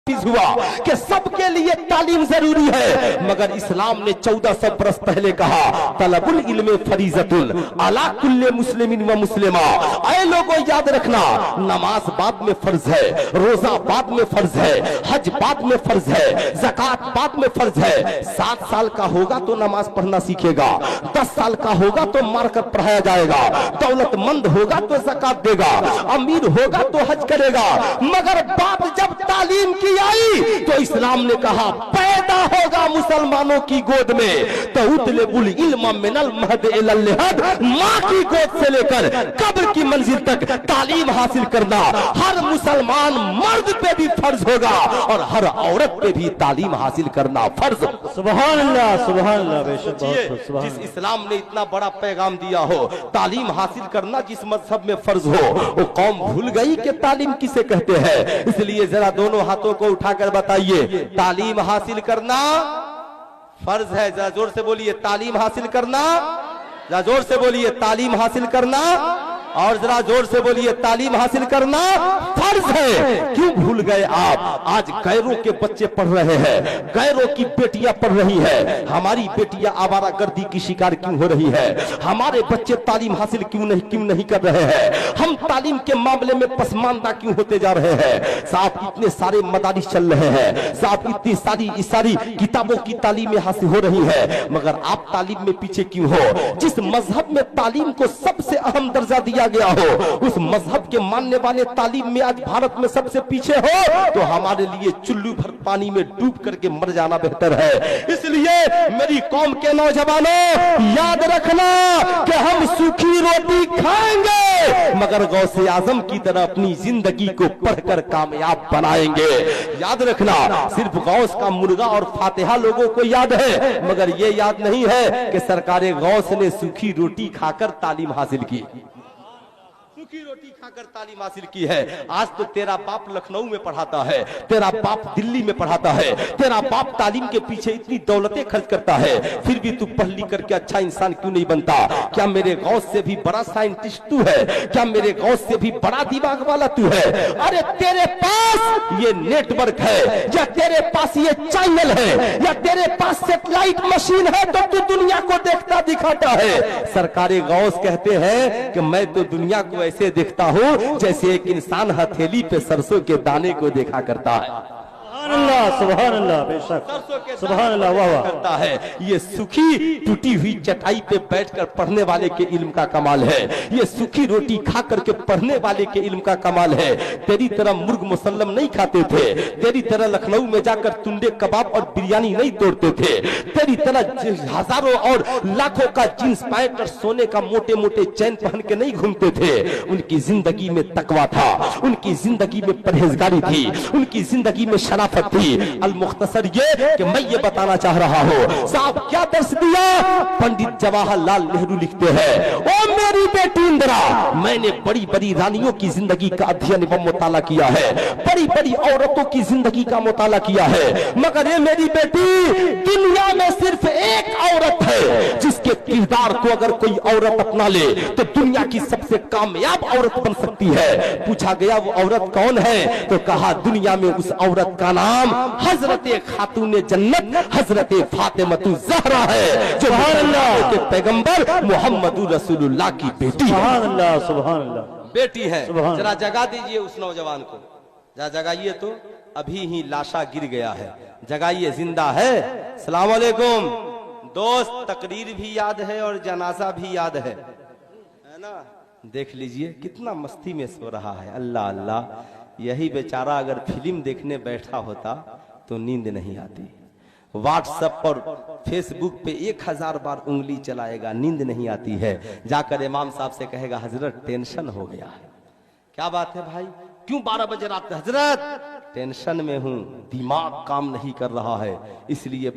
हुआ कि सबके लिए तालीम जरूरी है, मगर इस्लाम ने 1400 बरस पहले कहा तलबुल इल्म फरीजतुन अला कुल्ले मुस्लिमिन व मुस्लिमा। ऐ लोगों याद रखना, नमाज बाद में फर्ज है, रोजा बाद में फर्ज है, हज बाद में फर्ज है, ज़कात बाद में फर्ज है। 7 साल का होगा तो नमाज पढ़ना सीखेगा, 10 साल का होगा तो मारकर पढ़ाया जाएगा, दौलतमंद होगा तो ज़कात देगा, अमीर होगा तो हज करेगा। मगर बात जब तालीम की आई तो इस्लाम ने कहा पैदा होगा मुसलमानों की गोद में तो उतलेबुल इल्म मिनल महद इलल लहद, मां की गोद से लेकर कब्र की मंजिल तक तालीम हासिल करना हर मुसलमान मर्द पे भी फर्ज होगा और हर औरत पे भी तालीम हासिल करना फर्ज। सुभान अल्लाह, सुभान अल्लाह, बेशक जिस इस्लाम ने इतना बड़ा पैगाम दिया हो, तालीम हासिल करना जिस मजहब में फर्ज हो, वो कौम भूल गई कि तालीम किसे कहते हैं। इसलिए जरा दोनों हाथों को उठाकर बताइए, तालीम हासिल करना फर्ज है। जरा जोर से बोलिए, तालीम हासिल करना। जरा जोर से बोलिए, तालीम हासिल करना। और जरा जोर से बोलिए, तालीम हासिल करना फर्ज है। क्यों भूल गए आप? आज गैरों के बच्चे पढ़ रहे हैं, गैरों की बेटियां पढ़ रही है। हमारी बेटियां आवारागर्दी की शिकार क्यों हो रही है? हमारे बच्चे तालीम हासिल क्यों नहीं कर रहे हैं? हम तालीम के मामले में पसमानदा क्यों होते जा रहे हैं? साहब इतने सारे मदारिस चल रहे हैं, साहब इतनी सारी किताबों की तालीमें हासिल हो रही है, मगर आप तालीम में पीछे क्यों हो? जिस मजहब में तालीम को सबसे अहम दर्जा दिया गया हो, उस मजहब के मानने वाले तालीम में आज भारत में सबसे पीछे हो, तो हमारे लिए चुल्लू भर पानी में डूब करके मर जाना बेहतर है। इसलिए मेरी कौम के नौजवानों याद रखना कि हम सूखी रोटी खाएंगे मगर गौसे आजम की तरह अपनी जिंदगी को पढ़कर कामयाब बनाएंगे। याद रखना, सिर्फ गौस का मुर्गा और फातिहा लोगों को याद है, मगर ये याद नहीं है कि सरकारे गौस ने सूखी रोटी खाकर तालीम हासिल की, सूखी रोटी खाकर तालीम हासिल की है। आज तो तेरा बाप लखनऊ में पढ़ाता है, तेरा बाप दिल्ली में पढ़ाता है, तेरा बाप तालीम के पीछे इतनी दौलतें खर्च करता है, फिर भी तू पढ़ लिख करके अच्छा इंसान क्यों नहीं बनता? क्या मेरे गौस से भी बड़ा साइंटिस्ट तू है? क्या मेरे गौस से भी बड़ा दिमाग वाला तू है? अरे तेरे पास ये नेटवर्क है, या तेरे पास ये चैनल है, या तेरे पास सैटेलाइट मशीन है तो तू दुनिया को देखता दिखाता है। सरकारे गौस कहते हैं कि मैं तो दुनिया को ऐसे देखता हूं जैसे एक इंसान हथेली पे सरसों के दाने को देखा करता है। सुभान अल्लाह, बेशक सुभान अल्लाह, वाह वाह करता है। ये सूखी टूटी हुई चटाई पे बैठकर पढ़ने वाले के इल्म का कमाल है, ये सूखी रोटी खा करके पढ़ने वाले के इल्म का कमाल है। तेरी तरह मुर्ग मुसल्लम नहीं खाते थे, तेरी तरह लखनऊ में जाकर तुंडे कबाब और बिरयानी नहीं तोड़ते थे, तेरी तरह हजारों और लाखों का जींस पैंट और सोने का मोटे मोटे चैन पहन के नहीं घूमते थे। उनकी जिंदगी में तकवा था, उनकी जिंदगी में परहेजगारी थी, उनकी जिंदगी में शराफत थी। अल मुख्तसर ये कि मैं ये बताना चाह रहा हूँ, साहब क्या दर्श दिया? पंडित जवाहरलाल नेहरू लिखते हैं, ओ मेरी बेटी इंदिरा, मैंने बड़ी बड़ी रानियों की जिंदगी का अध्ययन एवं मुताला किया है, बड़ी बड़ी औरतों की जिंदगी का मुताला किया है, मगर ये मेरी बेटी दुनिया में सिर्फ एक औरत है जिसके किरदार को अगर कोई औरत अपना ले तो दुनिया की सबसे कामयाब औरत बन सकती है। पूछा गया वो औरत कौन है? तो कहा दुनिया में उस औरत का नाम हजरत खातून जन्नत हजरत फातिमा ज़हरा है, जो अल्लाह के पैगंबर मोहम्मद रसूलुल्लाह की बेटी है। सुभान अल्लाह, बेटी है। जरा जगा दीजिए उस नौजवान को, जरा जगाइए तो अभी ही लाशा गिर गया है, जगाइए, जिंदा है। सलाम अलैकुम दोस्त, तकरीर भी याद है और जनाजा भी याद है ना? देख लीजिए कितना मस्ती में सो रहा है। अल्लाह अल्लाह, यही बेचारा अगर फिल्म देखने बैठा होता तो नींद नहीं आती। व्हाट्सएप और फेसबुक पे 1000 बार उंगली चलाएगा, नींद नहीं आती है। जाकर इमाम साहब से कहेगा हजरत टेंशन हो गया है। क्या बात है भाई, क्यों 12 बजे रात? हजरत टेंशन में हूं, दिमाग काम नहीं कर रहा है, इसलिए